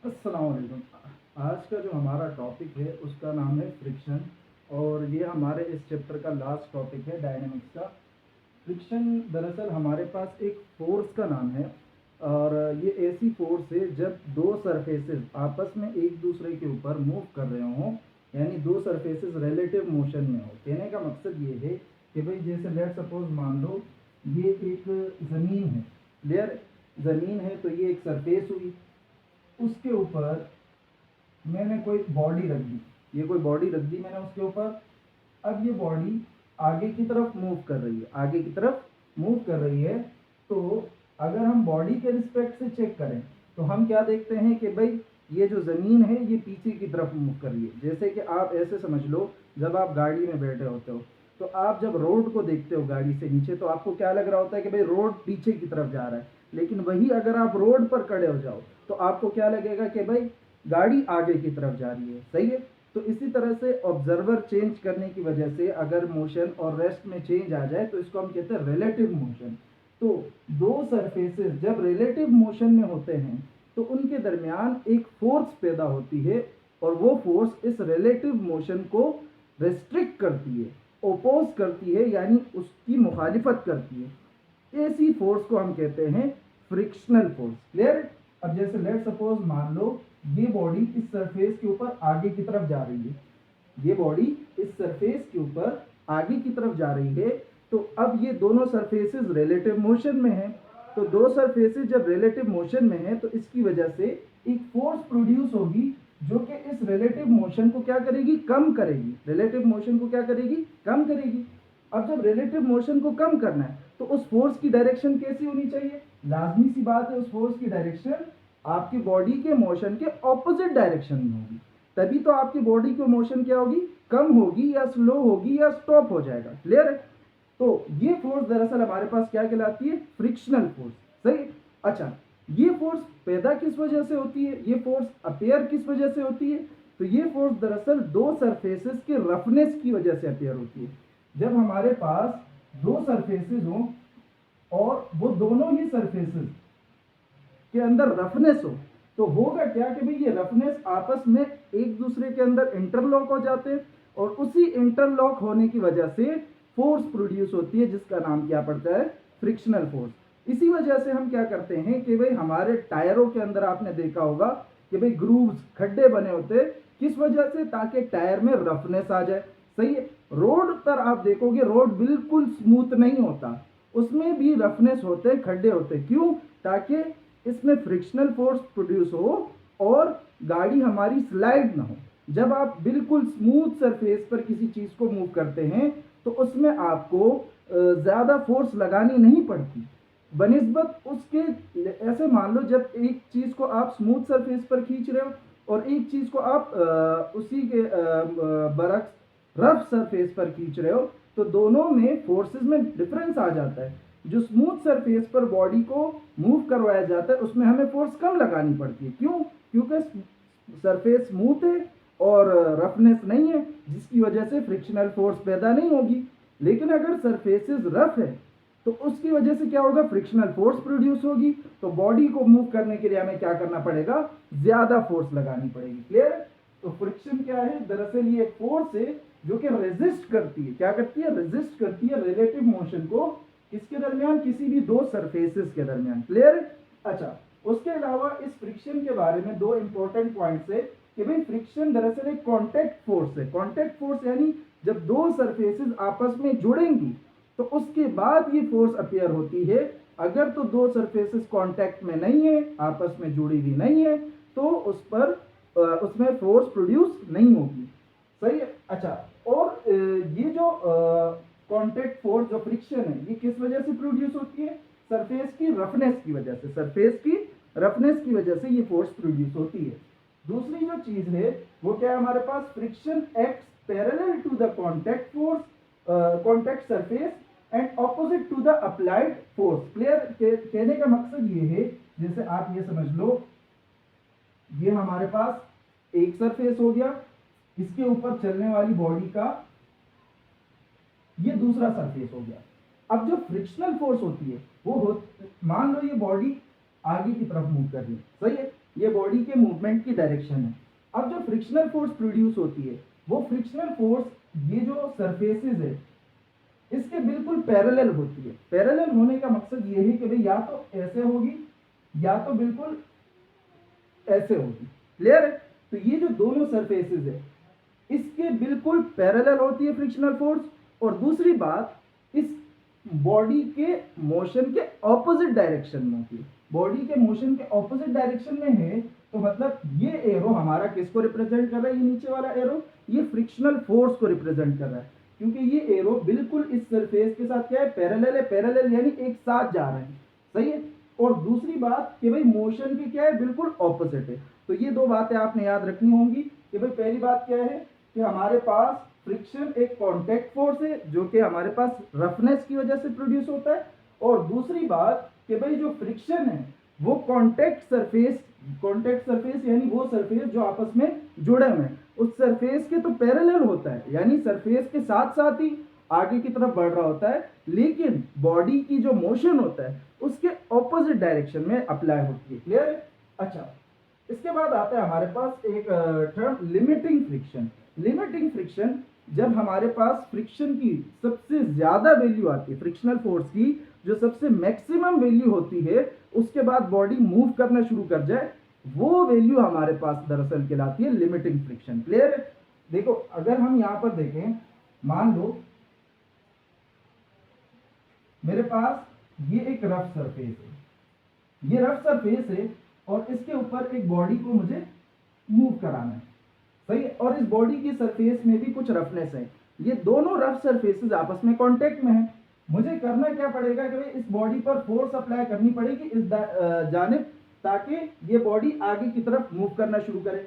अस्सलाम वालेकुम। आज का जो हमारा टॉपिक है उसका नाम है फ्रिक्शन, और ये हमारे इस चैप्टर का लास्ट टॉपिक है डायनेमिक्स का। फ्रिक्शन दरअसल हमारे पास एक फोर्स का नाम है, और ये ऐसी फोर्स है जब दो सरफेसेस आपस में एक दूसरे के ऊपर मूव कर रहे हों, यानी दो सरफेसेस रिलेटिव मोशन में हो। कहने का मकसद ये है कि भाई जैसे लेट सपोज मान लो ये एक ज़मीन है, क्लियर। ज़मीन है तो ये एक सरफेस हुई, उसके ऊपर मैंने कोई बॉडी रख दी, ये कोई बॉडी रख दी मैंने उसके ऊपर। अब ये बॉडी आगे की तरफ मूव कर रही है, आगे की तरफ मूव कर रही है। तो अगर हम बॉडी के रिस्पेक्ट से चेक करें तो हम क्या देखते हैं कि भाई ये जो ज़मीन है ये पीछे की तरफ मूव कर रही है। जैसे कि आप ऐसे समझ लो, जब आप गाड़ी में बैठे होते हो तो आप जब रोड को देखते हो गाड़ी से नीचे, तो आपको क्या लग रहा होता है कि भाई रोड पीछे की तरफ जा रहा है। लेकिन वही अगर आप रोड पर खड़े हो जाओ तो आपको क्या लगेगा कि भाई गाड़ी आगे की तरफ जा रही है, सही है। तो इसी तरह से ऑब्जर्वर चेंज करने की वजह से अगर मोशन और रेस्ट में चेंज आ जाए तो इसको हम कहते हैं रिलेटिव मोशन। तो दो सरफेसेस जब रिलेटिव मोशन में होते हैं तो उनके दरमियान एक फोर्स पैदा होती है, और वो फोर्स इस रिलेटिव मोशन को रेस्ट्रिक्ट करती है, ओपोज करती है, यानी उसकी मुखालिफत करती है। ऐसी फोर्स को हम कहते हैं फ्रिक्शनल फोर्स, क्लियर। अब जैसे लेट सपोज मान लो ये बॉडी इस सरफेस के ऊपर आगे की तरफ जा रही है, ये बॉडी इस सरफेस के ऊपर आगे की तरफ जा रही है। तो अब ये दोनों सरफेसेस रिलेटिव मोशन में हैं। तो दो सरफेसेस जब रिलेटिव मोशन में हैं तो इसकी वजह से एक फोर्स प्रोड्यूस होगी जो कि इस रिलेटिव मोशन को क्या करेगी, कम करेगी। रिलेटिव मोशन को क्या करेगी, कम करेगी। अब जब रिलेटिव मोशन को कम करना है तो उस फोर्स की डायरेक्शन कैसी होनी चाहिए? लाजमी सी बात है, उस फोर्स की डायरेक्शन आपकी बॉडी के मोशन के ऑपोजिट डायरेक्शन में होगी। तभी तो आपकी बॉडी की मोशन क्या होगी, कम होगी या स्लो होगी या स्टॉप हो जाएगा, क्लियर है। तो ये फोर्स दरअसल हमारे पास क्या कहलाती है, फ्रिक्शनल फोर्स, सही। अच्छा, ये फोर्स पैदा किस वजह से होती है, ये फोर्स अपेयर किस वजह से होती है? तो ये फोर्स दरअसल दो सरफेसेस के रफनेस की वजह से अपेयर होती है। जब हमारे पास दो सरफेसेस हों और वो दोनों ही सरफेसेस के अंदर रफनेस हो, तो होगा क्या कि भाई ये रफनेस आपस में एक दूसरे के अंदर इंटरलॉक हो जाते हैं, और उसी इंटरलॉक होने की वजह से फोर्स प्रोड्यूस होती है जिसका नाम क्या पड़ता है, फ्रिक्शनल फोर्स। इसी वजह से हम क्या करते हैं कि भाई हमारे टायरों के अंदर आपने देखा होगा कि भाई ग्रूव्स, खड्डे बने होते हैं, किस वजह से, ताकि टायर में रफनेस आ जाए, सही है। रोड पर आप देखोगे रोड बिल्कुल स्मूथ नहीं होता, उसमें भी रफनेस होते, खड्डे होते, क्यों? ताकि इसमें फ्रिक्शनल फोर्स प्रोड्यूस हो और गाड़ी हमारी स्लाइड ना हो। जब आप बिल्कुल स्मूथ सरफेस पर किसी चीज को मूव करते हैं तो उसमें आपको ज्यादा फोर्स लगानी नहीं पड़ती बनिस्बत उसके। ऐसे मान लो जब एक चीज को आप स्मूथ सरफेस पर खींच रहे हो और एक चीज को आप उसी के बरक्स रफ सरफेस पर खींच रहे हो, तो दोनों में फोर्सेस में डिफरेंस आ जाता है। जो स्मूथ सरफेस पर बॉडी को मूव करवाया जाता है उसमें हमें फोर्स कम लगानी पड़ती है, क्यों? क्योंकि सरफेस स्मूथ है और रफनेस नहीं है, जिसकी वजह से फ्रिक्शनल फोर्स पैदा नहीं होगी। लेकिन अगर सरफेसेस रफ है तो उसकी वजह से क्या होगा, फ्रिक्शनल फोर्स प्रोड्यूस होगी। तो बॉडी को मूव करने के लिए हमें क्या करना पड़ेगा, ज्यादा फोर्स लगानी पड़ेगी, क्लियर। तो फ्रिक्शन क्या है, दरअसल ये फोर्स है जो कि रेजिस्ट करती है, क्या करती है, रेजिस्ट करती है रिलेटिव मोशन को, किसके दरमियान, किसी भी दो सरफेसेस के दरमियान, क्लियर। अच्छा, उसके अलावा इस फ्रिक्शन के बारे में दो इंपॉर्टेंट पॉइंट्स है कि भाई फ्रिक्शन दरअसल एक कांटेक्ट फोर्स है। कांटेक्ट फोर्स यानी जब दो सरफेसेस आपस में जुड़ेंगी तो उसके बाद ये फोर्स अपेयर होती है। अगर तो दो सरफेसेस कांटेक्ट में नहीं है, आपस में जुड़ी हुई नहीं है, तो उस पर उसमें फोर्स प्रोड्यूस नहीं होगी, सही है। अच्छा, और ये जो कांटेक्ट फोर्स जो फ्रिक्शन है ये किस वजह से प्रोड्यूस होती है, सरफेस की रफनेस की वजह से, सरफेस की रफनेस की वजह से ये फोर्स प्रोड्यूस होती है। दूसरी जो चीज है वो क्या है, हमारे पास friction acts parallel to the contact force, contact surface and opposite to the applied force, clear. कहने का मकसद ये है, जैसे आप ये समझ लो ये हमारे पास एक सरफेस हो गया, इसके ऊपर चलने वाली बॉडी का ये दूसरा सरफेस हो गया। अब जो फ्रिक्शनल फोर्स होती है वो मान लो ये बॉडी आगे की तरफ मूव कर रही है, सही है। ये बॉडी के मूवमेंट की डायरेक्शन है। अब जो फ्रिक्शनल फोर्स प्रोड्यूस होती है, वो फ्रिक्शनल फोर्स ये जो सरफेसेस है इसके बिल्कुल पैरेलल होती है। पैरेलल होने का मकसद ये है कि भाई या तो ऐसे होगी या तो बिल्कुल ऐसे होगी। क्लियर है? तो ये जो दोनों सरफेसेस है इसके बिल्कुल पैरेलल होती है फ्रिक्शनल फोर्स, और दूसरी बात इस बॉडी के मोशन के ऑपोजिट डायरेक्शन में होती है। बॉडी के मोशन के ऑपोजिट डायरेक्शन में है तो मतलब ये एरो हमारा किसको रिप्रेजेंट कर रहा है? ये नीचे वाला एरो ये फ्रिक्शनल फोर्स को रिप्रेजेंट कर रहा है, क्योंकि ये एरो बिल्कुल इस सरफेस के साथ क्या है? पैरेलल है। पैरेलल यानी एक साथ जा रहे हैं। सही है? और दूसरी बात कि भाई मोशन की क्या है? बिल्कुल ऑपोजिट है। तो ये दो बातें आपने याद रखनी होंगी कि भाई पहली बात क्या है कि हमारे पास फ्रिक्शन एक कांटेक्ट फोर्स है जो कि हमारे पास रफनेस की वजह से प्रोड्यूस होता है, और दूसरी बात कि भाई जो फ्रिक्शन है वो कांटेक्ट सरफेस यानी वो सरफेस जो आपस में जुड़े हुए हैं उस सरफेस के तो पैरेलल होता है, यानी सरफेस के साथ साथ ही आगे की तरफ बढ़ रहा होता है, लेकिन बॉडी की जो मोशन होता है उसके ऑपोजिट डायरेक्शन में अप्लाई होती है। क्लियर है? अच्छा, इसके बाद आता है हमारे पास एक term limiting friction. Limiting friction जब हमारे पास फ्रिक्शन की सबसे ज्यादा वैल्यू आती है, फ्रिक्शनल फोर्स की जो सबसे मैक्सिमम वैल्यू होती है, उसके बाद बॉडी मूव करना शुरू कर जाए, वो वैल्यू हमारे पास दरअसल कहलाती है लिमिटिंग फ्रिक्शन। क्लियर है? देखो अगर हम यहां पर देखें, मान लो मेरे पास ये एक रफ सरफेस है, ये रफ सरफेस है और इसके ऊपर एक बॉडी को मुझे मूव कराना है। सही है? और इस बॉडी की सरफेस में भी कुछ रफनेस है। ये दोनों रफ सरफेसेस आपस में कांटेक्ट में है। मुझे करना क्या पड़ेगा कि भाई इस बॉडी पर फोर्स अप्लाई करनी पड़ेगी इस जानिब, ताकि ये बॉडी आगे की तरफ मूव करना शुरू करे।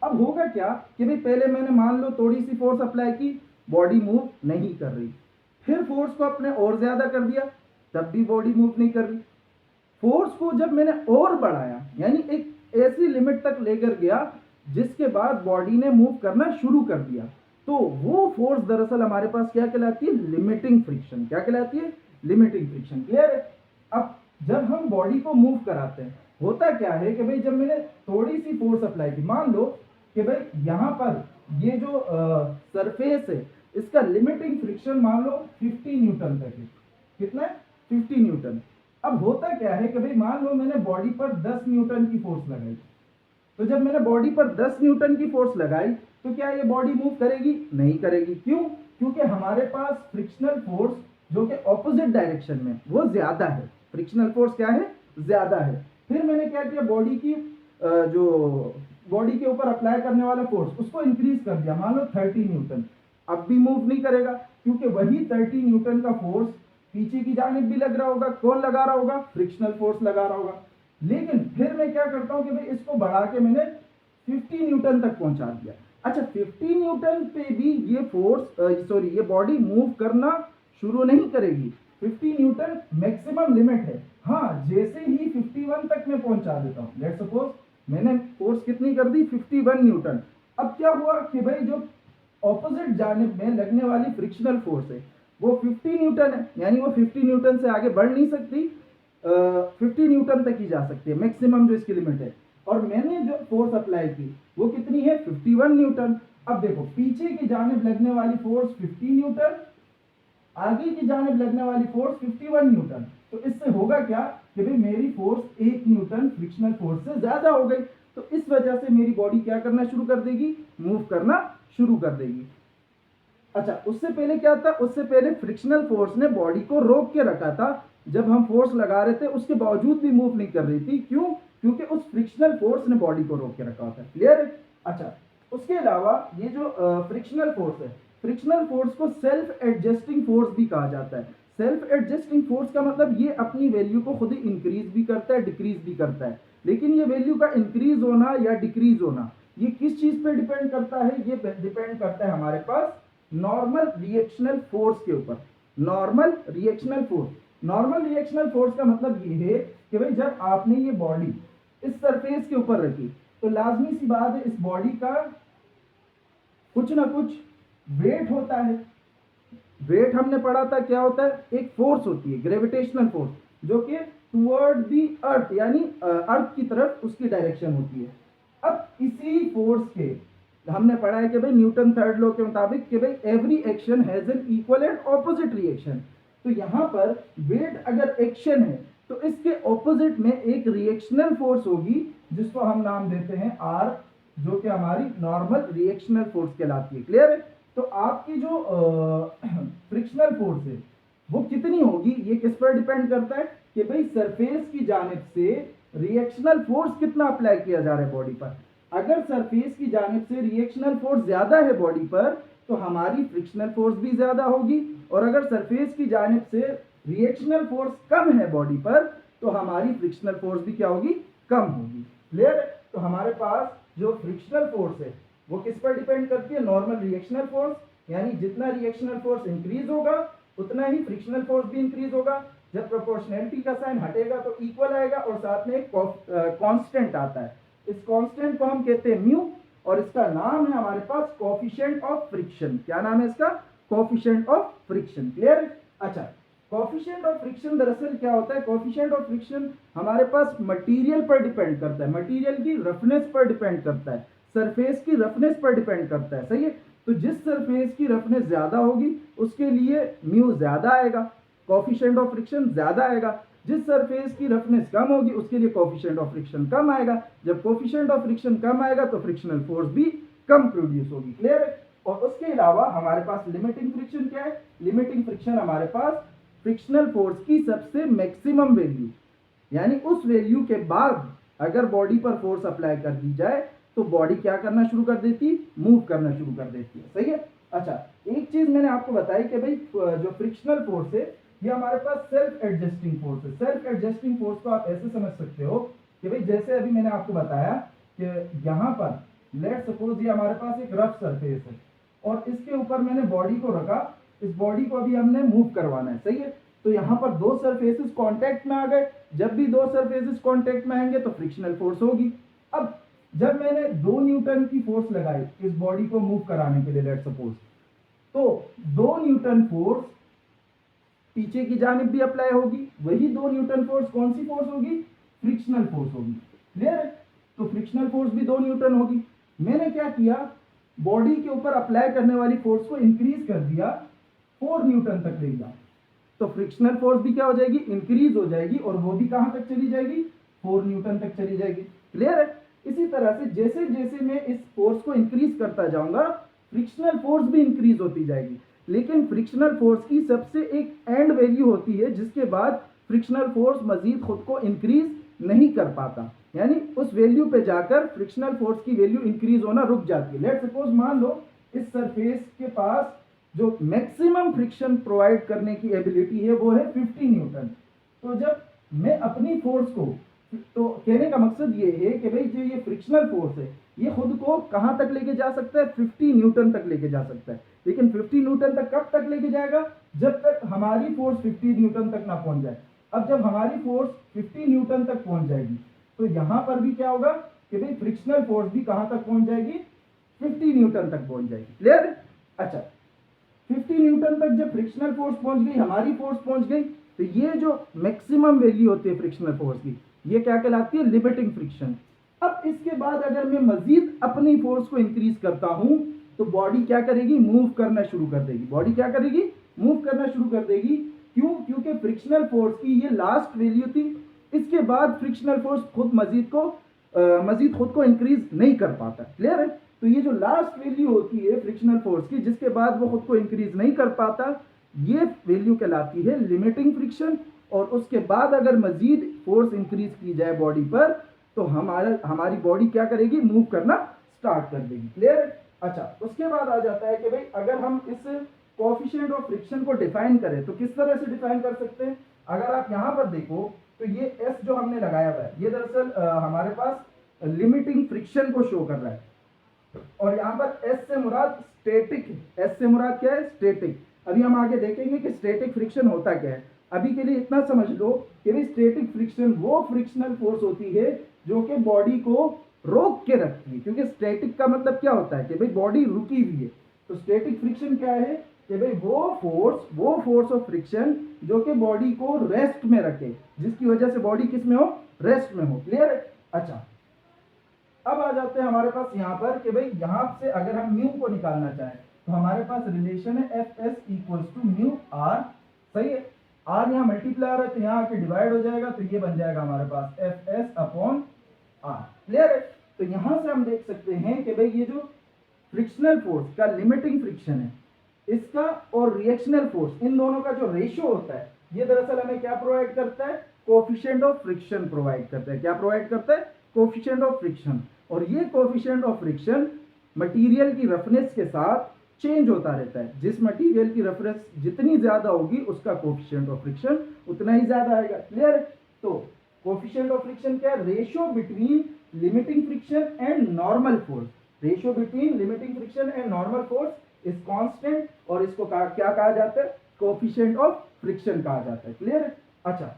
अब होगा क्या कि भाई पहले मैंने मान लो थोड़ी सी फोर्स अप्लाई की, बॉडी मूव नहीं कर रही, फिर फोर्स को अपने और ज्यादा कर दिया, तब भी बॉडी मूव नहीं कर रही। फोर्स को जब मैंने और बढ़ाया, यानी एक ऐसी लिमिट तक लेकर गया जिसके बाद बॉडी ने मूव करना शुरू कर दिया, तो वो फोर्स दरअसल हमारे पास क्या कहलाती है? Limiting friction. क्या कहलाती है? Limiting friction. क्लियर है? अब जब हम बॉडी को मूव कराते हैं, होता क्या है कि भाई जब मैंने थोड़ी सी फोर्स अप्लाई की, मान लो कि भाई यहां पर ये जो सरफेस है इसका लिमिटिंग फ्रिक्शन मान लो 50 न्यूटन तक है। कितना है? 50 न्यूटन। अब होता क्या है कि भाई मान लो मैंने बॉडी पर 10 न्यूटन की फोर्स लगाई, तो जब मैंने बॉडी पर 10 न्यूटन की फोर्स लगाई तो क्या ये बॉडी मूव करेगी? नहीं करेगी। क्यों? क्योंकि हमारे पास फ्रिक्शनल फोर्स जो कि ऑपोजिट डायरेक्शन में वो ज्यादा है। फ्रिक्शनल फोर्स क्या है? ज्यादा है। फिर मैंने क्या किया? बॉडी की जो बॉडी के ऊपर अप्लाई करने वाला फोर्स उसको इंक्रीज कर दिया, मान लो 30 न्यूटन। अब भी मूव नहीं करेगा, क्योंकि वही 30 न्यूटन का फोर्स पीछे की जानिब भी लग रहा होगा। कौन लगा रहा होगा? फ्रिक्शनल फोर्स लगा रहा होगा। लेकिन फिर मैं क्या करता हूं कि भाई इसको बढ़ा के मैंने 50 न्यूटन तक पहुंचा दिया। अच्छा, 50 न्यूटन पे भी ये फोर्स ये बॉडी मूव करना शुरू नहीं करेगी। 50 न्यूटन मैक्सिमम लिमिट है। हाँ, जैसे ही 51 तक मैं पहुंचा देता हूं, लेट्स सपोज मैंने फोर्स कितनी कर दी? 51 न्यूटन। अब क्या हुआ कि भाई जो ऑपोजिट जानिब में लगने वाली फ्रिक्शनल फोर्स है वो 50 न्यूटन है, यानी वो 50 न्यूटन से आगे बढ़ नहीं सकती, 50 न्यूटन तक ही जा सकती है, मैक्सिमम जो इसकी लिमिट है। और मैंने जो फोर्स अप्लाई की वो कितनी है? 51 न्यूटन। अब देखो पीछे की जानिब लगने वाली फोर्स 50 न्यूटन, आगे की जानिब लगने वाली फोर्स 51 न्यूटन। तो इससे होगा क्या कि भाई मेरी फोर्स 1 न्यूटन फ्रिक्शनल फोर्स से ज्यादा हो गई, तो इस वजह से मेरी बॉडी क्या करना शुरू कर देगी? मूव करना शुरू कर देगी। अच्छा, उससे पहले क्या था? उससे पहले फ्रिक्शनल फोर्स ने बॉडी को रोक के रखा था। जब हम फोर्स लगा रहे थे उसके बावजूद भी मूव नहीं कर रही थी। क्यों? क्योंकि उस फ्रिक्शनल फोर्स ने बॉडी को रोक के रखा था। क्लियर है? अच्छा, उसके अलावा ये जो फ्रिक्शनल फोर्स है, फ्रिक्शनल फोर्स को सेल्फ एडजस्टिंग फोर्स भी कहा जाता है। सेल्फ एडजस्टिंग फोर्स का मतलब ये अपनी वैल्यू को खुद ही इंक्रीज भी करता है, डिक्रीज भी करता है। लेकिन ये वैल्यू का इंक्रीज होना या डिक्रीज होना ये किस चीज पे डिपेंड करता है? ये डिपेंड करता है हमारे पास नॉर्मल रिएक्शनल फोर्स के ऊपर। Normal reactional force, normal reactional force का मतलब ये है कि भाई जब आपने ये बॉडी इस सरफेस के ऊपर रखी तो लाजमी सी बात है इस बॉडी का कुछ ना कुछ वेट होता है। वेट हमने पढ़ा था क्या होता है? एक फोर्स होती है, ग्रेविटेशनल फोर्स। जो कि टुवर्ड दी अर्थ यानी अर्थ की तरफ उसकी डायरेक्शन होती है। अब इसी फोर्स के हमने पढ़ा है कि भाई न्यूटन थर्ड लॉ के मुताबिक कि भाई every action has an equal and opposite reaction. तो यहाँ पर वेट अगर एक्शन है तो इसके ऑपोजिट में एक रिएक्शनल फोर्स होगी जिसको हम नाम देते हैं आर, जो कि हमारी नॉर्मल रिएक्शनल फोर्स कहलाती है। क्लियर है? तो आपकी जो फ्रिक्शनल फोर्स है वो कितनी होगी, ये किस पर डिपेंड करता है कि भाई सरफेस की जानिब से रिएक्शनल फोर्स कितना अप्लाई किया जा रहा है बॉडी पर। अगर सरफेस की जानिब से रिएक्शनल फोर्स ज्यादा है बॉडी पर तो हमारी फ्रिक्शनल फोर्स भी ज्यादा होगी, और अगर सरफेस की जानिब से रिएक्शनल फोर्स कम है बॉडी पर तो हमारी फ्रिक्शनल फोर्स भी क्या होगी, कम होगी। क्लियर है? तो हमारे पास जो फ्रिक्शनल फोर्स है वो किस पर डिपेंड करती है, नॉर्मल रिएक्शनल फोर्स, यानी जितना रिएक्शनल फोर्स इंक्रीज होगा उतना ही फ्रिक्शनल फोर्स भी इंक्रीज होगा। जब प्रोपोर्शनैलिटी का साइन हटेगा तो इक्वल आएगा, और साथ में एक कांस्टेंट आता है, इस कांस्टेंट को हम कहते हैं म्यू, और इसका नाम है हमारे पास कोफिशिएंट ऑफ फ्रिक्शन। क्या नाम है इसका, कोफिशिएंट ऑफ फ्रिक्शन। क्लियर है? अच्छा, कोफिशिएंट ऑफ फ्रिक्शन दरअसल क्या होता है, कोफिशिएंट ऑफ फ्रिक्शन हमारे पास मटेरियल पर डिपेंड करता है, मटेरियल की रफनेस पर डिपेंड करता है, सरफेस की रफनेस पर डिपेंड करता है। सही है? तो जिस सरफेस की रफनेस ज्यादा होगी उसके लिए म्यू ज्यादा आएगा, कोफिशिएंट ऑफ फ्रिक्शन ज्यादा आएगा। जिस सरफेस की रफनेस कम होगी उसके लिए कोफिशिएंट ऑफ फ्रिक्शन कम आएगा। जब कोफिशिएंट ऑफ फ्रिक्शन कम आएगा तो फ्रिक्शनल फोर्स भी कम प्रोड्यूस होगी। क्लियर है? और उसके अलावा हमारे पास लिमिटिंग फ्रिक्शन क्या है, लिमिटिंग फ्रिक्शन हमारे पास फ्रिक्शनल फोर्स की सबसे मैक्सिमम वैल्यू, यानी उस वैल्यू के बाद अगर बॉडी पर फोर्स अप्लाई कर दी जाए तो बॉडी क्या करना शुरू कर देती, मूव करना शुरू कर देती है। सही है? अच्छा, एक चीज मैंने आपको बताई कि भाई जो फ्रिक्शनल फोर्स है ये हमारे पास सेल्फ एडजस्टिंग फोर्स है। सेल्फ एडजस्टिंग फोर्स को आप ऐसे समझ सकते हो कि भाई जैसे अभी मैंने आपको बताया कि यहाँ पर लेट सपोज ये हमारे पास एक रफ सरफेस है और इसके ऊपर मैंने बॉडी को रखा, इस बॉडी को अभी हमने मूव करवाना है। सही है? तो यहाँ पर दो सरफेसेस कांटेक्ट में आ गए, जब भी दो सरफेसेस कांटेक्ट में आएंगे तो फ्रिक्शनल फोर्स होगी। अब जब मैंने 2 न्यूटन की फोर्स लगाई इस बॉडी को मूव कराने के लिए लेट सपोज, तो 2 न्यूटन फोर्स पीछे की जानिब भी अप्लाई होगी, वही 2 न्यूटन फोर्स कौन सी फोर्स होगी, फ्रिक्शनल फोर्स होगी। क्लियर है? तो फ्रिक्शनल फोर्स भी 2 न्यूटन होगी। मैंने क्या किया, बॉडी के ऊपर अप्लाई करने वाली फोर्स को इंक्रीज कर दिया, 4 न्यूटन तक ले गया, तो फ्रिक्शनल फोर्स भी क्या हो जाएगी, इंक्रीज हो जाएगी, और वो भी कहां तक चली जाएगी, 4 न्यूटन तक चली जाएगी। क्लियर है? इसी तरह से जैसे जैसे मैं इस फोर्स को इंक्रीज करता जाऊंगा फ्रिक्शनल फोर्स भी इंक्रीज होती जाएगी, लेकिन फ्रिक्शनल फोर्स की सबसे एक एंड वैल्यू होती है जिसके बाद फ्रिक्शनल फोर्स मजीद खुद को इंक्रीज नहीं कर पाता, यानी उस वैल्यू पे जाकर फ्रिक्शनल फोर्स की वैल्यू इंक्रीज होना रुक जाती है। लेट सपोज मान लो इस सरफेस के पास जो मैक्सिमम फ्रिक्शन प्रोवाइड करने की एबिलिटी है वो है 50 न्यूटन। तो जब मैं अपनी फोर्स को, तो कहने का मकसद ये है कि भाई जो ये फ्रिक्शनल फोर्स है ये खुद को कहां तक लेके जा सकता है, 50 न्यूटन तक लेके जा सकता है। लेकिन 50 न्यूटन तक कब तक लेके जाएगा, जब तक हमारी फोर्स 50 न्यूटन तक ना पहुंच जाए। अब जब हमारी फोर्स 50 न्यूटन तक पहुंच जाएगी तो यहां पर भी क्या होगा कि भाई फ्रिक्शनल फोर्स भी कहां तक पहुंच जाएगी, 50 न्यूटन तक पहुंच जाएगी। क्लियर? अच्छा, 50 न्यूटन तक जब फ्रिक्शनल फोर्स पहुंच गई, हमारी फोर्स पहुंच गई, तो ये जो मैक्सिमम वैल्यू होती है फ्रिक्शनल फोर्स की ये क्या कहलाती है, लिमिटिंग फ्रिक्शन। अब इसके बाद अगर मैं मजीद अपनी फोर्स को इंक्रीज करता हूं तो बॉडी क्या करेगी, मूव करना शुरू कर देगी। बॉडी क्या करेगी, मूव करना शुरू कर देगी। क्यों? क्योंकि फ्रिक्शनल फोर्स की ये लास्ट वैल्यू थी, इसके बाद फ्रिक्शनल फोर्स खुद मजीद खुद को इंक्रीज नहीं कर पाता। क्लियर है? तो ये जो लास्ट वैल्यू होती है फ्रिक्शनल फोर्स की जिसके बाद वो खुद को इंक्रीज नहीं कर पाता, ये वैल्यू कहलाती है लिमिटिंग फ्रिक्शन। और उसके बाद अगर मजीद फोर्स इंक्रीज की जाए बॉडी पर तो हमारी बॉडी क्या करेगी, मूव करना स्टार्ट कर देगी। क्लियर? अच्छा, उसके बाद आ जाता है कि भाई अगर हम इस कोएफिशिएंट ऑफ फ्रिक्शन को डिफाइन करें तो किस तरह से डिफाइन कर सकते हैं। अगर आप यहां पर देखो तो ये एस जो हमने लगाया हुआ है ये दरअसल हमारे पास लिमिटिंग फ्रिक्शन को शो कर रहा है, और यहाँ पर एस से मुराद स्टैटिक है। एस से मुराद क्या है, स्टैटिक। अभी हम आगे देखेंगे कि स्टैटिक फ्रिक्शन होता क्या है। अभी के लिए इतना समझ लो कि भाई स्टैटिक फ्रिक्शन वो फ्रिक्शनल फोर्स होती है जो कि बॉडी को रोक के रखती है, क्योंकि स्टैटिक का मतलब क्या होता है कि भाई बॉडी रुकी हुई है। तो स्टैटिक फ्रिक्शन क्या है, कि भाई वो फोर्स ऑफ फ्रिक्शन जो कि बॉडी को रेस्ट में रखे, जिसकी वजह से बॉडी किस में हो, रेस्ट में हो। क्लियर है? अच्छा, अब आ जाते हैं हमारे पास यहाँ पर कि भाई यहाँ से अगर हम म्यू को निकालना चाहें तो हमारे पास रिलेशन है F S equals to mu R. सही है? आर यहाँ मल्टीप्लायर है तो यहाँ आके डिवाइड हो जाएगा, तो ये बन जाएगा हमारे पास F S upon R. Clear है? तो यहाँ से हम देख सकते हैं कि भाई ये जो फ्रिक्शनल फोर्स का लिमिटिंग फ्रिक्शन है, इसका और रिएक्शनल फोर्स, इन दोनों का जो रेशियो होता है, ये दरअसल हमें क्या प्रोवाइड करता है, कोफिशिएंट ऑफ फ्रिक्शन प्रोवाइड करता है। क्या प्रोवाइड करता है? Coefficient of friction. और ये कोफिशिएंट ऑफ फ्रिक्शन मटेरियल की रफनेस के साथ चेंज होता रहता है। जिस मटेरियल की रफनेस जितनी ज्यादा होगी उसका कोफिशिएंट ऑफ फ्रिक्शन उतना ही ज्यादा आएगा। क्लियर? तो कोफिशिएंट ऑफ फ्रिक्शन क्या है? Ratio between limiting friction and normal force. Ratio between limiting friction and normal force is constant, और इसको क्या कहा जाता है? कोफिशिएंट ऑफ फ्रिक्शन कहा जाता है। क्लियर है? अच्छा,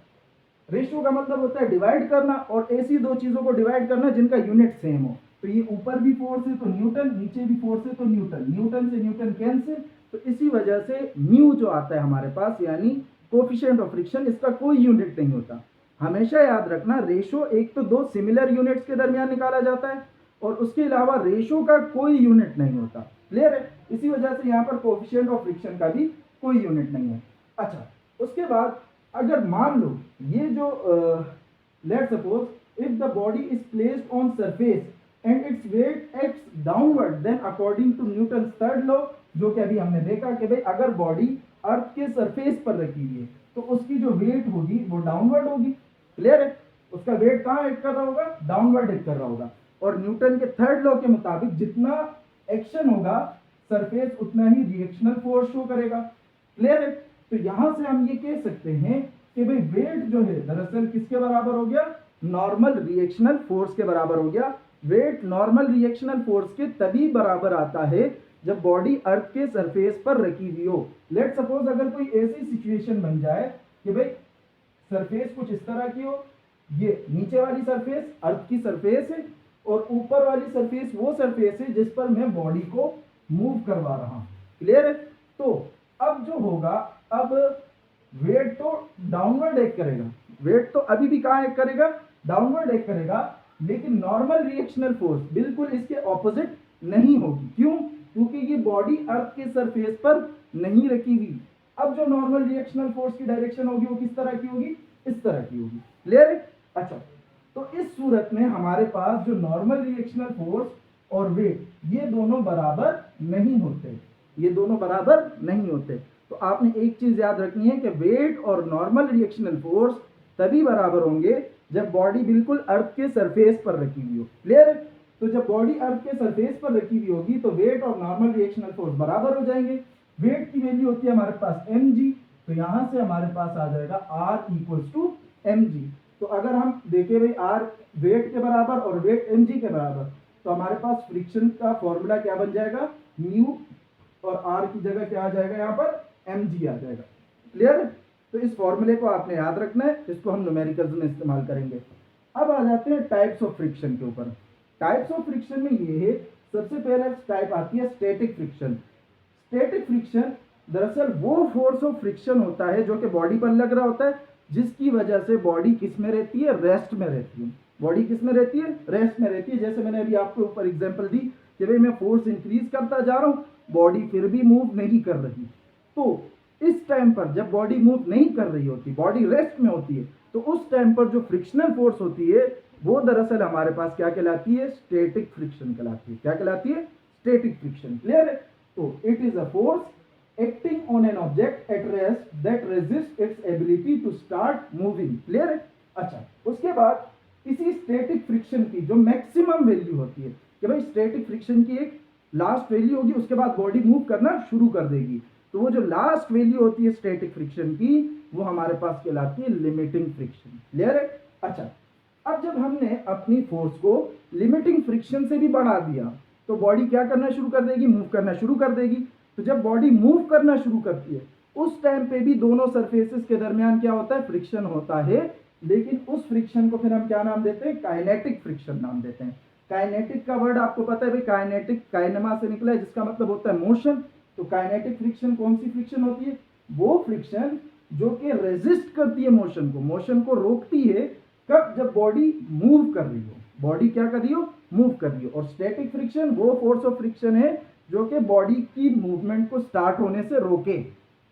रेशियो का मतलब होता है डिवाइड करना, और ऐसी दो चीजों को डिवाइड करना जिनका यूनिट सेम हो। तो ये ऊपर भी फोर्स है तो न्यूटन, नीचे भी फोर्स है तो न्यूटन, न्यूटन से न्यूटन कैंसिल। तो इसी वजह से म्यू जो आता है हमारे पास, यानी कोफिशिएंट ऑफ फ्रिक्शन, इसका कोई यूनिट नहीं होता। हमेशा याद रखना, रेशियो एक तो दो सिमिलर यूनिट्स के दरमियान निकाला जाता है, और उसके अलावा रेशियो का कोई यूनिट नहीं होता। क्लियर है? इसी वजह से यहाँ पर कोफिशिएंट ऑफ फ्रिक्शन का भी कोई यूनिट नहीं है। अच्छा, उसके बाद अगर मान लो ये जो let suppose if the body is placed on surface and its weight acts downward, then according to Newton third law, जो कि अभी हमने देखा कि भाई अगर बॉडी अर्थ के सरफेस पर रखी हुई है तो उसकी जो वेट होगी वो डाउनवर्ड होगी। क्लियर है? उसका वेट कहाँ एक्ट कर रहा होगा? डाउनवर्ड एक्ट कर रहा होगा। और न्यूटन के थर्ड लॉ के मुताबिक जितना एक्शन होगा सरफेस उतना ही रिएक्शनल फोर्स शो करेगा। क्लियर है? तो यहां से हम ये कह सकते हैं कि भाई वेट जो है दरअसल किसके बराबर हो गया? नॉर्मल रिएक्शनल फोर्स के बराबर हो गया। वेट नॉर्मल रिएक्शनल फोर्स के तभी बराबर आता है जब बॉडी अर्थ के सरफेस पर रखी हुई हो। लेट सपोज अगर कोई ऐसी सिचुएशन बन जाए कि भाई सरफेस कुछ इस तरह की हो, ये नीचे वाली सरफेस अर्थ की सरफेस है और ऊपर वाली सरफेस वो सरफेस है जिस पर मैं बॉडी को मूव करवा रहा हूं। क्लियर है? तो अब जो होगा, अब वेट तो डाउनवर्ड एक्ट करेगा, वेट तो अभी भी कहां एक्ट करेगा? डाउनवर्ड एक्ट करेगा, लेकिन नॉर्मल रिएक्शनल फोर्स बिल्कुल इसके ऑपोजिट नहीं होगी। क्यों? क्योंकि ये बॉडी अर्थ के सरफेस पर नहीं रखी हुई। अब जो नॉर्मल रिएक्शनल फोर्स की डायरेक्शन होगी वो किस तरह की होगी? इस तरह की होगी। क्लियर है? अच्छा, तो इस सूरत में हमारे पास जो नॉर्मल रिएक्शनल फोर्स और वेट ये दोनों बराबर नहीं होते, ये दोनों बराबर नहीं होते। तो आपने एक चीज याद रखनी है कि वेट और नॉर्मल रिएक्शनल फोर्स तभी बराबर होंगे जब बॉडी बिल्कुल अर्थ के सरफेस पर रखी हुई हो। क्लियर है? तो जब बॉडी अर्थ के सरफेस पर रखी हुई होगी तो वेट और नॉर्मल रिएक्शनल फोर्स बराबर हो जाएंगे। वेट की वैल्यू होती है हमारे पास mg, तो यहां से हमारे पास आ जाएगा r इक्वल्स टू mg। तो अगर हम देखें भाई r वेट के बराबर और वेट mg के बराबर, तो हमारे पास फ्रिक्शन का फॉर्मूला क्या बन जाएगा? म्यू, और r की जगह क्या आ जाएगा? यहाँ पर mg आ जाएगा। क्लियर है? तो इस फॉर्मूले को आपने याद रखना है, इसको हम न्यूमेरिकल्स में इस्तेमाल करेंगे। अब आ जाते हैं टाइप्स ऑफ फ्रिक्शन के ऊपर। टाइप्स ऑफ फ्रिक्शन में ये है, सबसे पहले टाइप आती है स्टैटिक फ्रिक्शन। स्टैटिक फ्रिक्शन दरअसल वो फोर्स ऑफ फ्रिक्शन होता है जो कि बॉडी पर लग रहा होता है, जिसकी वजह से बॉडी किस में रहती है? रेस्ट में रहती है। बॉडी किस में रहती है? रेस्ट में रहती है। जैसे मैंने अभी आपके ऊपर एग्जांपल दी कि भाई मैं फोर्स इंक्रीज करता जा रहा हूँ, बॉडी फिर भी मूव नहीं कर रही। तो इस टाइम पर जब बॉडी मूव नहीं कर रही होती, बॉडी रेस्ट में होती है, तो उस टाइम पर जो फ्रिक्शनल फोर्स होती है वो दरअसल हमारे पास क्या कहलाती है? स्टैटिक फ्रिक्शन कहलाती है। क्या कहलाती है? Static friction. क्लियर है? तो it is a force acting on an object at rest that resist its ability to start moving. Clear है? अच्छा, उसके बाद इसी स्टैटिक फ्रिक्शन की जो मैक्सिमम वैल्यू होती है कि भाई स्टैटिक फ्रिक्शन की एक लास्ट वैल्यू होगी, उसके बाद बॉडी मूव करना शुरू कर देगी, तो वो जो लास्ट वैल्यू होती है स्टैटिक फ्रिक्शन की वो हमारे पास कहलाती है लिमिटिंग फ्रिक्शन। क्लियर है? अच्छा, अब जब हमने अपनी फोर्स को लिमिटिंग फ्रिक्शन से भी बढ़ा दिया तो बॉडी क्या करना शुरू कर देगी? मूव करना शुरू कर देगी। तो जब बॉडी मूव करना शुरू करती है उस टाइम पे भी दोनों सरफेसेस के दरमियान क्या होता है? फ्रिक्शन होता है, लेकिन उस फ्रिक्शन को फिर हम क्या नाम देते हैं? काइनेटिक फ्रिक्शन नाम देते हैं। काइनेटिक का वर्ड आपको पता है भाई, काइनेटिक काइनेमा से निकला है जिसका मतलब होता है मोशन। तो काइनेटिक फ्रिक्शन कौन सी फ्रिक्शन होती है? वो फ्रिक्शन जो कि रेजिस्ट करती है मोशन को रोकती है। कब? जब बॉडी मूव कर रही हो, बॉडी क्या कर रही हो? मूव कर रही हो। और स्टैटिक फ्रिक्शन वो फोर्स ऑफ फ्रिक्शन है जो कि बॉडी की मूवमेंट को स्टार्ट होने से रोके,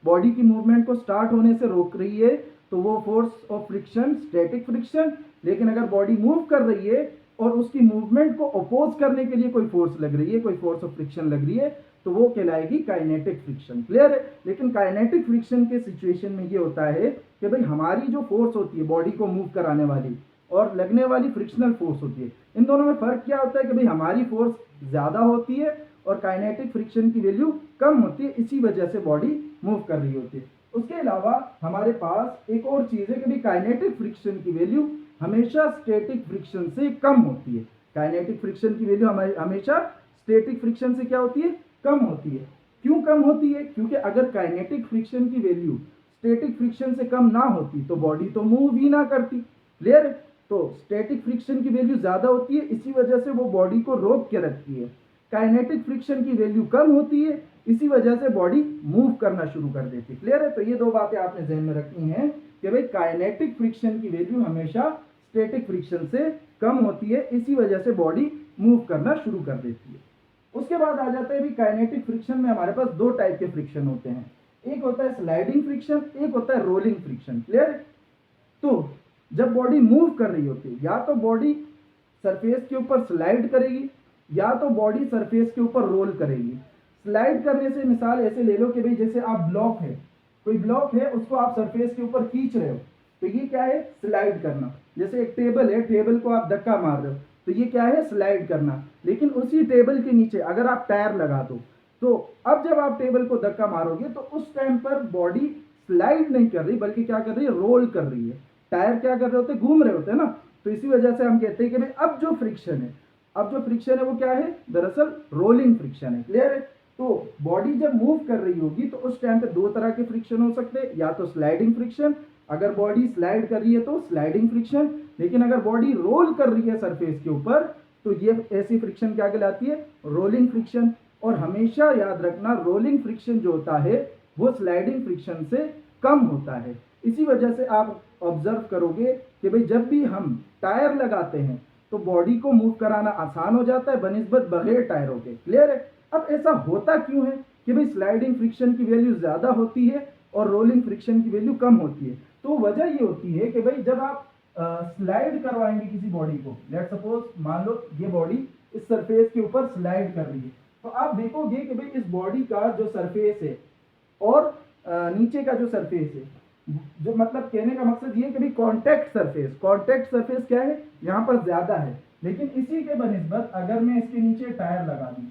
बॉडी की मूवमेंट को स्टार्ट होने से रोक रही है, तो वो force of friction static friction. लेकिन अगर बॉडी मूव कर रही है और उसकी मूवमेंट को अपोज करने के लिए कोई फोर्स लग रही है, कोई फोर्स ऑफ फ्रिक्शन लग रही है, तो वो कहलाएगी काइनेटिक फ्रिक्शन। क्लियर है? लेकिन काइनेटिक फ्रिक्शन के सिचुएशन में ये होता है कि भाई हमारी जो फोर्स होती है बॉडी को मूव कराने वाली और लगने वाली फ्रिक्शनल फोर्स होती है, इन दोनों में फर्क क्या होता है कि भाई हमारी फोर्स ज्यादा होती है और काइनेटिक फ्रिक्शन की वैल्यू कम होती है, इसी वजह से बॉडी मूव कर रही होती है। उसके अलावा हमारे पास एक और चीज है कि भाई काइनेटिक फ्रिक्शन की वैल्यू हमेशा स्टैटिक फ्रिक्शन से कम होती है। काइनेटिक फ्रिक्शन की वैल्यू हमेशा स्टैटिक फ्रिक्शन से क्या होती है? कम होती है। क्यों कम होती है? क्योंकि अगर काइनेटिक फ्रिक्शन की वैल्यू स्टैटिक फ्रिक्शन से कम ना होती तो बॉडी तो मूव ही ना करती। क्लियर है? तो स्टैटिक फ्रिक्शन की वैल्यू ज्यादा होती है, इसी वजह से वो बॉडी को रोक के रखती है। काइनेटिक फ्रिक्शन की वैल्यू कम होती है, इसी वजह से बॉडी मूव करना शुरू कर देती है। क्लियर है? तो ये दो बातें आपने ध्यान में रखनी है कि भाई काइनेटिक फ्रिक्शन की वैल्यू हमेशा स्टैटिक फ्रिक्शन से कम होती है, इसी वजह से बॉडी मूव करना शुरू कर देती है। उसके बाद आ जाता है भी काइनेटिक फ्रिक्शन में हमारे पास दो टाइप के फ्रिक्शन होते हैं, एक होता है स्लाइडिंग फ्रिक्शन, एक होता है रोलिंग फ्रिक्शन। क्लियर? तो जब बॉडी मूव कर रही होती है, या तो बॉडी सरफेस के ऊपर स्लाइड करेगी या तो बॉडी सरफेस के ऊपर रोल करेगी। स्लाइड करने से मिसाल ऐसे ले लो कि भाई जैसे आप ब्लॉक है, कोई ब्लॉक है उसको आप सरफेस के ऊपर खींच रहे हो, तो ये क्या है? स्लाइड करना। जैसे एक टेबल है, टेबल को आप धक्का मार रहे हो, तो ये क्या है? स्लाइड करना। लेकिन उसी टेबल के नीचे अगर आप टायर लगा दो, तो अब जब आप टेबल को धक्का मारोगे तो उस टाइम पर बॉडी स्लाइड नहीं कर रही बल्कि क्या कर रही है? रोल कर रही है। टायर क्या कर रहे होते? घूम रहे होते हैं ना। तो इसी वजह से हम कहते हैं कि भाई अब जो फ्रिक्शन है, अब जो फ्रिक्शन है वो क्या है? दरअसल रोलिंग फ्रिक्शन है। क्लियर है? तो बॉडी जब मूव कर रही होगी तो उस टाइम पे दो तरह के फ्रिक्शन हो सकते हैं, या तो स्लाइडिंग फ्रिक्शन, अगर बॉडी स्लाइड कर रही है तो स्लाइडिंग फ्रिक्शन, लेकिन अगर बॉडी रोल कर रही है सरफेस के ऊपर तो ये ऐसी फ्रिक्शन क्या कहलाती है? Rolling friction. और हमेशा याद रखना रोलिंग फ्रिक्शन जो होता है वो स्लाइडिंग फ्रिक्शन से कम होता है। इसी वजह से आप ऑब्जर्व करोगे कि भाई जब भी हम टायर लगाते हैं तो बॉडी को मूव कराना आसान हो जाता है बनिस्बत बगैर टायरों के। क्लियर है? अब ऐसा होता क्यों है कि भाई स्लाइडिंग फ्रिक्शन की वैल्यू ज्यादा होती है और रोलिंग फ्रिक्शन की वैल्यू कम होती है? तो वजह ये होती है कि भाई जब आप स्लाइड करवाएंगे किसी बॉडी को, लेट सपोज मान लो ये बॉडी इस सरफेस के ऊपर स्लाइड कर रही है, तो आप देखोगे कि भाई इस बॉडी का जो सरफेस है और नीचे का जो सरफेस है, जो मतलब कहने का मकसद ये है कि भाई कांटेक्ट सरफेस क्या है? यहाँ पर ज्यादा है। लेकिन इसी के बनिस्बत अगर मैं इसके नीचे टायर लगा दूं,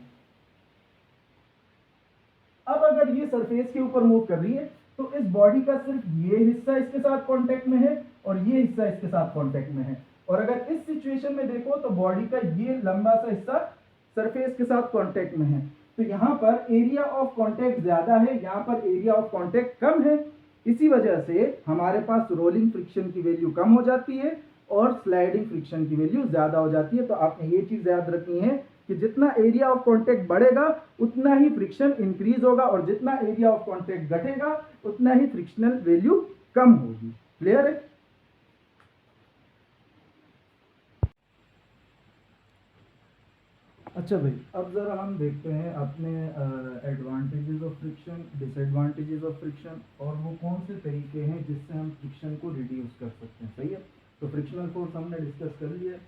अब अगर ये सरफेस के ऊपर मूव कर रही है तो इस बॉडी का सिर्फ ये हिस्सा इसके साथ कांटेक्ट में है और ये हिस्सा इसके साथ कांटेक्ट में है। और अगर इस सिचुएशन में देखो तो बॉडी का ये लंबा सा हिस्सा सरफेस के साथ कांटेक्ट में है, तो यहाँ पर एरिया ऑफ कांटेक्ट ज्यादा है, यहाँ पर एरिया ऑफ कांटेक्ट कम है। इसी वजह से हमारे पास रोलिंग फ्रिक्शन की वैल्यू कम हो जाती है और स्लाइडिंग फ्रिक्शन की वैल्यू ज्यादा हो जाती है। तो आपने ये चीज याद रखनी है कि जितना एरिया ऑफ कांटेक्ट बढ़ेगा उतना ही फ्रिक्शन इंक्रीज होगा और जितना एरिया ऑफ कांटेक्ट घटेगा उतना ही फ्रिक्शनल वैल्यू कम होगी। क्लियर है? अच्छा भाई, अब ज़रा हम देखते हैं अपने advantages of friction, disadvantages of friction और वो कौन से तरीके हैं जिससे हम फ्रिक्शन को रिड्यूस कर सकते हैं। सही है? तो फ्रिक्शनल फोर्स हमने डिस्कस कर लिया।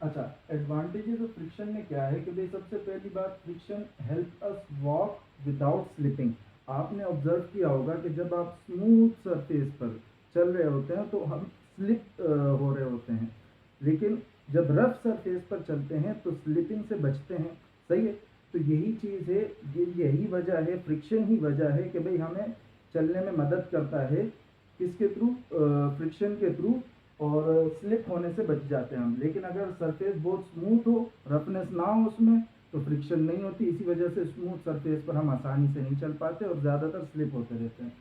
अच्छा, एडवांटेजेस ऑफ फ्रिक्शन में क्या है कि भाई सबसे पहली बात, friction help us walk without slipping. आपने ऑब्जर्व किया होगा कि जब आप स्मूथ सरफेस पर चल रहे होते हैं तो हम स्लिप हो रहे होते हैं, लेकिन जब रफ सरफेस पर चलते हैं तो स्लिपिंग से बचते हैं। सही है? तो यही चीज़ है, यही वजह है, फ्रिक्शन ही वजह है कि भाई हमें चलने में मदद करता है। किसके थ्रू? फ्रिक्शन के थ्रू। और स्लिप होने से बच जाते हैं हम। लेकिन अगर सरफेस बहुत स्मूथ हो, रफनेस ना हो उसमें, तो फ्रिक्शन नहीं होती, इसी वजह से स्मूथ सरफेस पर हम आसानी से नहीं चल पाते और ज़्यादातर स्लिप होते रहते हैं।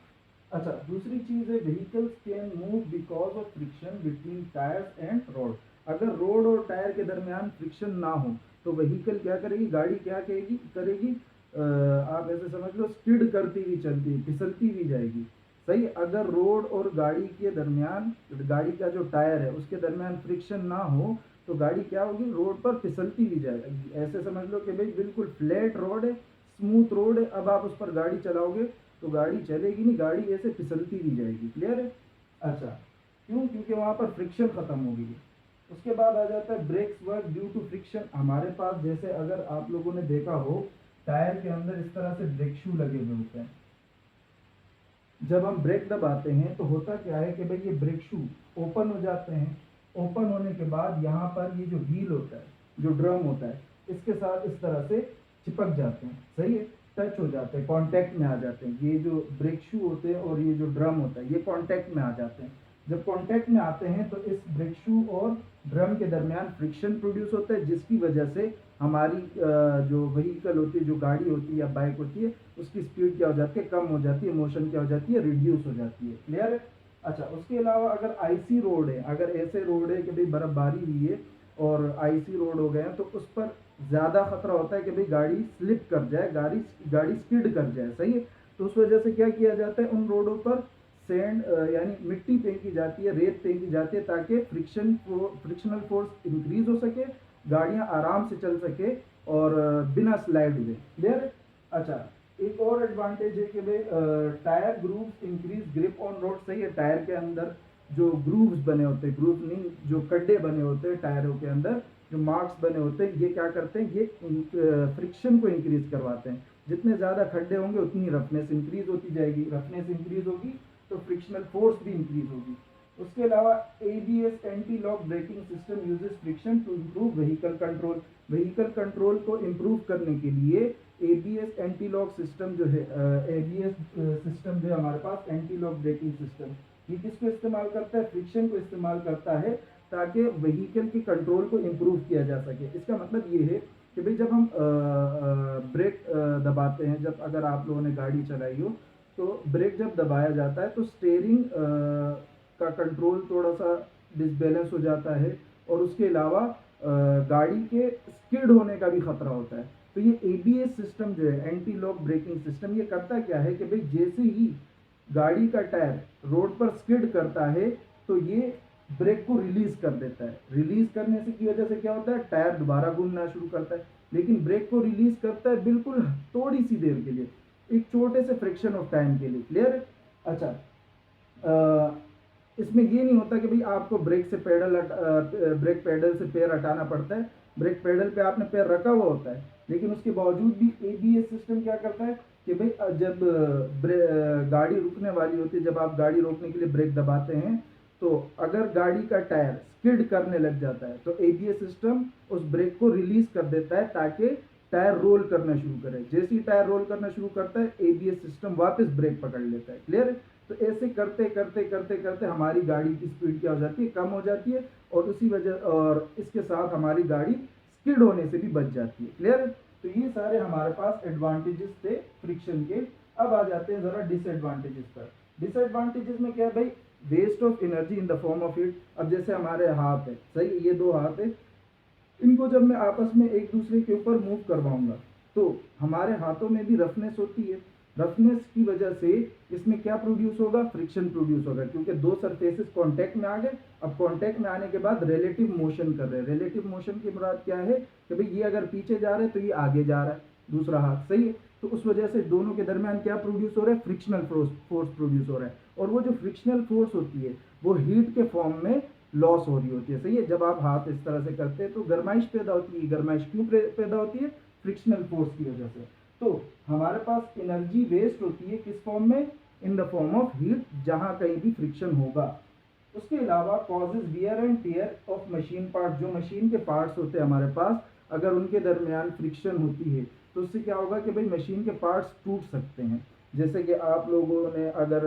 अच्छा, दूसरी चीज़ है vehicles can move because of friction between tyres and road. अगर रोड और टायर के दरमियान फ्रिक्शन ना हो तो व्हीकल क्या करेगी? गाड़ी क्या करेगी? आप ऐसे समझ लो स्किड करती हुई चलती है, फिसलती हुई जाएगी। सही, अगर रोड और गाड़ी के दरमियान, गाड़ी का जो टायर है उसके दरमियान फ्रिक्शन ना हो तो गाड़ी क्या होगी, रोड पर फिसलती भी जाएगी। ऐसे समझ लो कि भाई बिल्कुल फ्लैट रोड है, स्मूथ रोड है, अब आप उस पर गाड़ी चलाओगे तो गाड़ी चलेगी नहीं, गाड़ी ऐसे फिसलती भी जाएगी। क्लियर है? अच्छा, क्यों? क्योंकि वहाँ पर फ्रिक्शन ख़त्म हो गई है। उसके बाद आ जाता है brakes work due to friction. हमारे पास जैसे अगर आप लोगों ने देखा हो, टायर के अंदर इस तरह से ब्रेक शू लगे हुए होते हैं। जब हम ब्रेक दबाते हैं तो होता क्या है कि भाई ये ब्रेक शू ओपन हो जाते हैं। ओपन होने के बाद यहाँ पर ये जो व्हील होता है, जो ड्रम होता है, इसके साथ इस तरह से चिपक जाते हैं। सही है, टच हो जाते हैं, कांटेक्ट में आ जाते हैं। ये जो ब्रेक शू होते हैं और ये जो ड्रम होता है ये कांटेक्ट में आ जाते हैं। जब कांटेक्ट में आते हैं तो इस ब्रेक शू और ड्रम के दरमियान फ्रिक्शन प्रोड्यूस होता है, जिसकी वजह से हमारी जो व्हीकल होती है, जो गाड़ी होती है या बाइक होती है, उसकी स्पीड क्या हो जाती है, कम हो जाती है, मोशन क्या हो जाती है, रिड्यूस हो जाती है। क्लियर है? अच्छा, उसके अलावा अगर आईसी रोड है, अगर ऐसे रोड है कि भाई बर्फबारी हुई है और आईसी रोड हो गए हैं, तो उस पर ज़्यादा खतरा होता है कि भाई गाड़ी स्लिप कर जाए, गाड़ी गाड़ी स्किड कर जाए। सही है, तो उस वजह से क्या किया जाता है, उन रोडों पर सैंड यानी मिट्टी फेंकी जाती है, रेत फेंकी जाती है, ताकि फ्रिक्शनल फोर्स इंक्रीज हो सके, गाड़ियां आराम से चल सके और बिना स्लाइड हुए। क्लियर है? अच्छा, एक और एडवांटेज है कि भाई tyre grooves increase grip on road. सही है, टायर के अंदर जो ग्रूव्स बने होते हैं, ग्रूव नहीं, जो गड्ढे बने होते हैं टायरों के अंदर, जो मार्क्स बने होते हैं, ये क्या करते हैं, ये फ्रिक्शन को इंक्रीज करवाते हैं। जितने ज़्यादा खड्डे होंगे उतनी रफनेस इंक्रीज होती जाएगी, रफनेस इंक्रीज होगी तो फ्रिक्शनल फोर्स भी इंक्रीज होगी। उसके अलावा ABS anti lock braking system uses friction to improve vehicle control. Vehicle control को इम्प्रूव करने के लिए एबीएस एंटी लॉक सिस्टम जो है, एबीएस सिस्टम जो है हमारे पास, एंटी लॉक ब्रेकिंग सिस्टम, ये किसको इस्तेमाल करता है, फ्रिक्शन को इस्तेमाल करता है, ताकि व्हीकल के कंट्रोल को इम्प्रूव किया जा सके। इसका मतलब ये है कि भाई जब हम ब्रेक दबाते हैं, जब अगर आप लोगों ने गाड़ी चलाई हो तो ब्रेक जब दबाया जाता है तो स्टेयरिंग का कंट्रोल थोड़ा सा डिसबैलेंस हो जाता है, और उसके अलावा गाड़ी के स्किड होने का भी खतरा होता है। तो ये एबीएस सिस्टम जो है, एंटी लॉक ब्रेकिंग सिस्टम, ये करता क्या है कि भाई जैसे ही गाड़ी का टायर रोड पर स्किड करता है तो ये ब्रेक को रिलीज कर देता है। रिलीज करने से की वजह से क्या होता है, टायर दोबारा घूमना शुरू करता है, लेकिन ब्रेक को रिलीज करता है बिल्कुल थोड़ी सी देर के लिए, एक छोटे से फ्रैक्शन ऑफ टाइम के लिए। क्लियर है? अच्छा, इसमें ये नहीं होता कि भाई आपको ब्रेक पेडल से पैर हटाना पड़ता है। ब्रेक पेडल पे आपने पैर रखा हुआ होता है, लेकिन उसके बावजूद भी एबीएस सिस्टम क्या करता है कि भाई जब गाड़ी रुकने वाली होती है, जब आप गाड़ी रोकने के लिए ब्रेक दबाते हैं, तो अगर गाड़ी का टायर स्किड करने लग जाता है तो एबीएस सिस्टम उस ब्रेक को रिलीज कर देता है, ताकि टायर रोल करना शुरू करे। जैसे ही टायर रोल करना शुरू करता है, एबीएस सिस्टम वापस ब्रेक पकड़ लेता है। क्लियर है? तो ऐसे करते करते करते करते हमारी गाड़ी की स्पीड क्या हो जाती है, कम हो जाती है, और उसी वजह और इसके साथ हमारी गाड़ी स्किड होने से भी बच जाती है। क्लियर है? तो ये सारे हमारे पास एडवांटेजेस थे फ्रिक्शन के। अब आ जाते हैं जरा डिसएडवांटेजेस पर। डिसएडवांटेजेस में क्या है भाई, waste of energy in the form of heat. अब जैसे हमारे हाथ है, सही, ये दो हाथ है, इनको जब मैं आपस में एक दूसरे के ऊपर मूव करवाऊंगा तो हमारे हाथों में भी रफनेस होती है। रफनेस की वजह से इसमें क्या प्रोड्यूस होगा, फ्रिक्शन प्रोड्यूस होगा, क्योंकि दो सरफेसेस कांटेक्ट में आ गए। अब कांटेक्ट में आने के बाद रिलेटिव मोशन कर रहे हैं। रिलेटिव मोशन की मुराद क्या है कि भाई ये अगर पीछे जा रहे हैं तो ये आगे जा रहा है, दूसरा हाथ। सही है, तो उस वजह से दोनों के दरमियान क्या प्रोड्यूस हो रहा है, फ्रिक्शनल फोर्स प्रोड्यूस हो रहा है, और वो जो फ्रिक्शनल फोर्स होती है वो हीट के फॉर्म में लॉस हो रही होती है। सही है, जब आप हाथ इस तरह से करते हैं तो गर्माइश पैदा होती है। गर्माइश क्यों पैदा होती है, फ्रिक्शनल फोर्स की वजह से। तो हमारे पास एनर्जी वेस्ट होती है किस फॉर्म में, इन द फॉर्म ऑफ हीट, जहां कहीं भी फ्रिक्शन होगा। उसके अलावा causes wear and tear of machine part. जो मशीन के पार्ट्स होते हैं हमारे पास, अगर उनके दरमियान फ्रिक्शन होती है तो उससे क्या होगा कि भाई मशीन के पार्ट्स टूट सकते हैं। जैसे कि आप लोगों ने अगर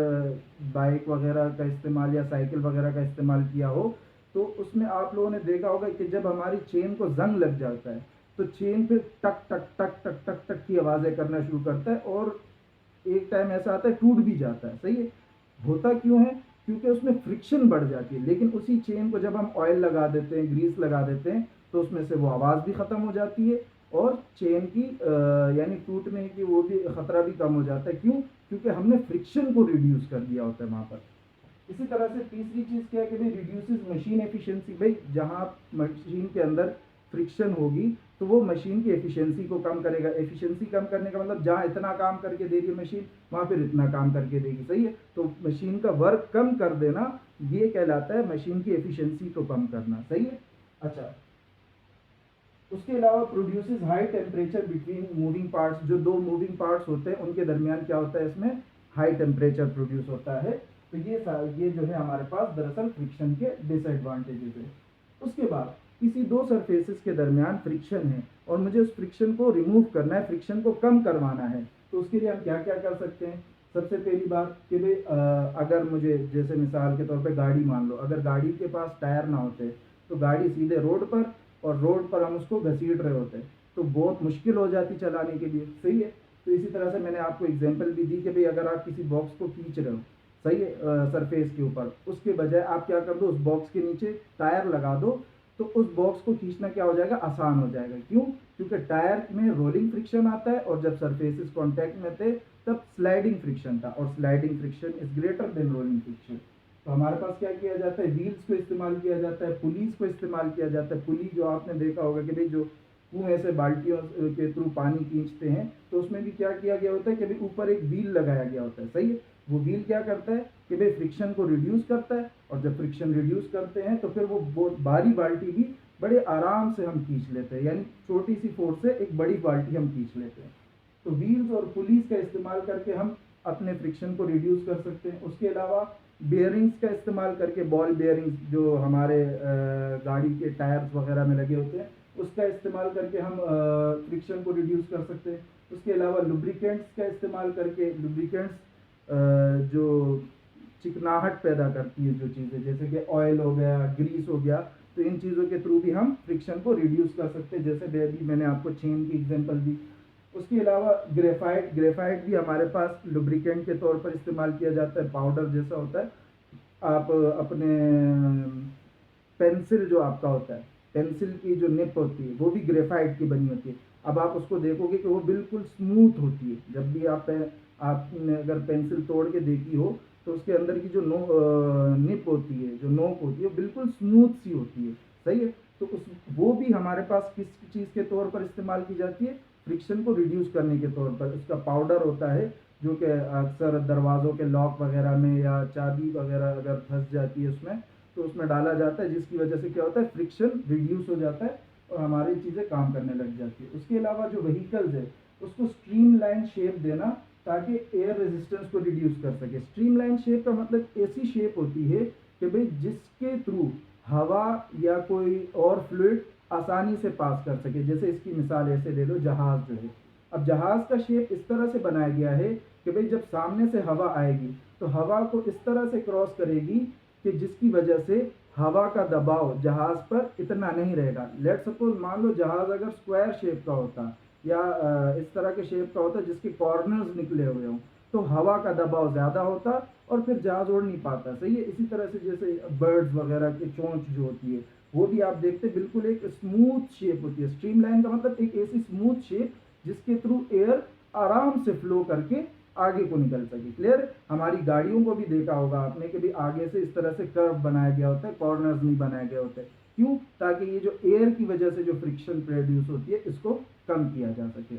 बाइक वगैरह का इस्तेमाल या साइकिल वगैरह का इस्तेमाल किया हो, तो उसमें आप लोगों ने देखा होगा कि जब हमारी चेन को जंग लग जाता है तो चेन पे टक टक टक टक टक टक की आवाज़ें करना शुरू करता है, और एक टाइम ऐसा आता है टूट भी जाता है। सही है, होता क्यों है, क्योंकि उसमें फ्रिक्शन बढ़ जाती है। लेकिन उसी चेन को जब हम ऑयल लगा देते हैं, ग्रीस लगा देते हैं, तो उसमें से वो आवाज़ भी ख़त्म हो जाती है, और चेन की यानी टूटने की वो भी खतरा भी कम हो जाता है। क्यों? क्योंकि हमने फ्रिक्शन को रिड्यूस कर दिया होता है वहाँ पर। इसी तरह से तीसरी चीज़ क्या है कि भाई रिड्यूसेस मशीन एफिशिएंसी। भाई जहाँ मशीन के अंदर फ्रिक्शन होगी तो वो मशीन की एफिशिएंसी को कम करेगा। एफिशिएंसी कम करने का मतलब जहाँ इतना काम करके दे रही है मशीन, वहाँ फिर इतना काम करके देगी। सही है? तो मशीन का वर्क कम कर देना, ये कहलाता है मशीन की एफिशिएंसी को कम करना। सही है? अच्छा, उसके अलावा produces high temperature between moving parts. जो दो मूविंग पार्ट्स होते हैं उनके दरमियान क्या होता है, इसमें हाई टेम्परेचर प्रोड्यूस होता है। तो ये जो है हमारे पास दरअसल फ्रिक्शन के डिसएडवांटेजेस है। उसके बाद किसी दो सरफेसेस के दरमियान फ्रिक्शन है और मुझे उस फ्रिक्शन को रिमूव करना है, फ्रिक्शन को कम करवाना है, तो उसके लिए हम क्या क्या कर सकते हैं। सबसे पहली बात कि भाई अगर मुझे जैसे मिसाल के तौर पे गाड़ी मान लो, अगर गाड़ी के पास टायर ना होते तो गाड़ी सीधे रोड पर, और रोड पर हम उसको घसीट रहे होते हैं तो बहुत मुश्किल हो जाती चलाने के लिए। सही है? तो इसी तरह से मैंने आपको एग्जांपल भी दी कि भाई अगर आप किसी बॉक्स को खींच रहे हो, सही है, सरफेस के ऊपर, उसके बजाय आप क्या कर दो, उस बॉक्स के नीचे टायर लगा दो, तो उस बॉक्स को खींचना क्या हो जाएगा, आसान हो जाएगा। क्यों? क्योंकि टायर में रोलिंग फ्रिक्शन आता है और जब सरफेसेस कांटेक्ट में थे तब स्लाइडिंग फ्रिक्शन था, और sliding friction is greater than rolling friction. तो हमारे पास क्या किया जाता है, व्हील्स को इस्तेमाल किया जाता है, पुलीज को इस्तेमाल किया जाता है। पुली जो आपने देखा होगा कि भाई जो कुएं से बाल्टियों के थ्रू पानी खींचते हैं, तो उसमें भी क्या किया गया होता है कि भाई ऊपर एक व्हील लगाया गया होता है। सही है? वो व्हील क्या करता है कि भाई फ्रिक्शन को रिड्यूस करता है, और जब फ्रिक्शन रिड्यूस करते हैं तो फिर वो बहुत भारी बाल्टी भी बड़े आराम से हम खींच लेते हैं, यानी छोटी सी फोर्स से एक बड़ी बाल्टी हम खींच लेते हैं। तो व्हील्स और पुलीज का इस्तेमाल करके हम अपने फ्रिक्शन को रिड्यूस कर सकते हैं। उसके अलावा बेयरिंग्स का इस्तेमाल करके, बॉल बेयरिंग्स जो हमारे गाड़ी के टायर्स वगैरह में लगे होते हैं, उसका इस्तेमाल करके हम फ्रिक्शन को रिड्यूस कर सकते हैं। उसके अलावा लुब्रिकेंट्स का इस्तेमाल करके, लुब्रिकेंट्स जो चिकनाहट पैदा करती है जो चीज़ें, जैसे कि ऑयल हो गया, ग्रीस हो गया, तो इन चीज़ों के थ्रू भी हम फ्रिक्शन को रिड्यूस कर सकते हैं, जैसे अभी मैंने आपको चेन की एग्जांपल दी। उसके अलावा ग्रेफाइट, ग्रेफाइट भी हमारे पास लुब्रिकेंट के तौर पर इस्तेमाल किया जाता है, पाउडर जैसा होता है। आप अपने पेंसिल जो आपका होता है, पेंसिल की जो निप होती है वो भी ग्रेफाइट की बनी होती है। अब आप उसको देखोगे कि वो बिल्कुल स्मूथ होती है। जब भी आपने अगर पेंसिल तोड़ के देखी हो तो उसके अंदर की जो निप होती है, जो नोक होती है, वो बिल्कुल स्मूथ सी होती है। सही है? तो उस वो भी हमारे पास किस चीज़ के तौर पर इस्तेमाल की जाती है, फ्रिक्शन को रिड्यूस करने के तौर पर। उसका पाउडर होता है जो कि अक्सर दरवाज़ों के लॉक वगैरह में या चाबी वगैरह अगर फंस जाती है उसमें, तो उसमें डाला जाता है, जिसकी वजह से क्या होता है, फ्रिक्शन रिड्यूस हो जाता है और हमारी चीज़ें काम करने लग जाती है। उसके अलावा जो व्हीकल्स है उसको स्ट्रीमलाइन शेप देना, ताकि एयर रेजिस्टेंस को रिड्यूस कर सके। स्ट्रीमलाइन शेप का मतलब ऐसी शेप होती है कि भाई जिसके थ्रू हवा या कोई और फ्लूइड आसानी से पास कर सके। जैसे इसकी मिसाल ऐसे ले लो, जहाज़ जो है, अब जहाज़ का शेप इस तरह से बनाया गया है कि भाई जब सामने से हवा आएगी तो हवा को इस तरह से क्रॉस करेगी कि जिसकी वजह से हवा का दबाव जहाज़ पर इतना नहीं रहेगा। लेट सपोज मान लो जहाज़ अगर स्क्वायर शेप का होता या इस तरह के शेप का होता जिसके कॉर्नर्स निकले हुए हों, तो हवा का दबाव ज़्यादा होता और फिर जहाज़ उड़ नहीं पाता। सही है? इसी तरह से जैसे बर्ड्स वगैरह की चोंच जो होती है वो भी आप देखते बिल्कुल एक स्मूथ शेप होती है। स्ट्रीमलाइन का मतलब एक ऐसी स्मूथ शेप जिसके थ्रू एयर आराम से फ्लो करके आगे को निकल सके। क्लियर? हमारी गाड़ियों को भी देखा होगा आपने कि भी आगे से इस तरह से कर्व बनाया गया होता है, कॉर्नर्स नहीं बनाए गए होते। क्यों? ताकि ये जो एयर की वजह से जो फ्रिक्शन प्रोड्यूस होती है इसको कम किया जा सके।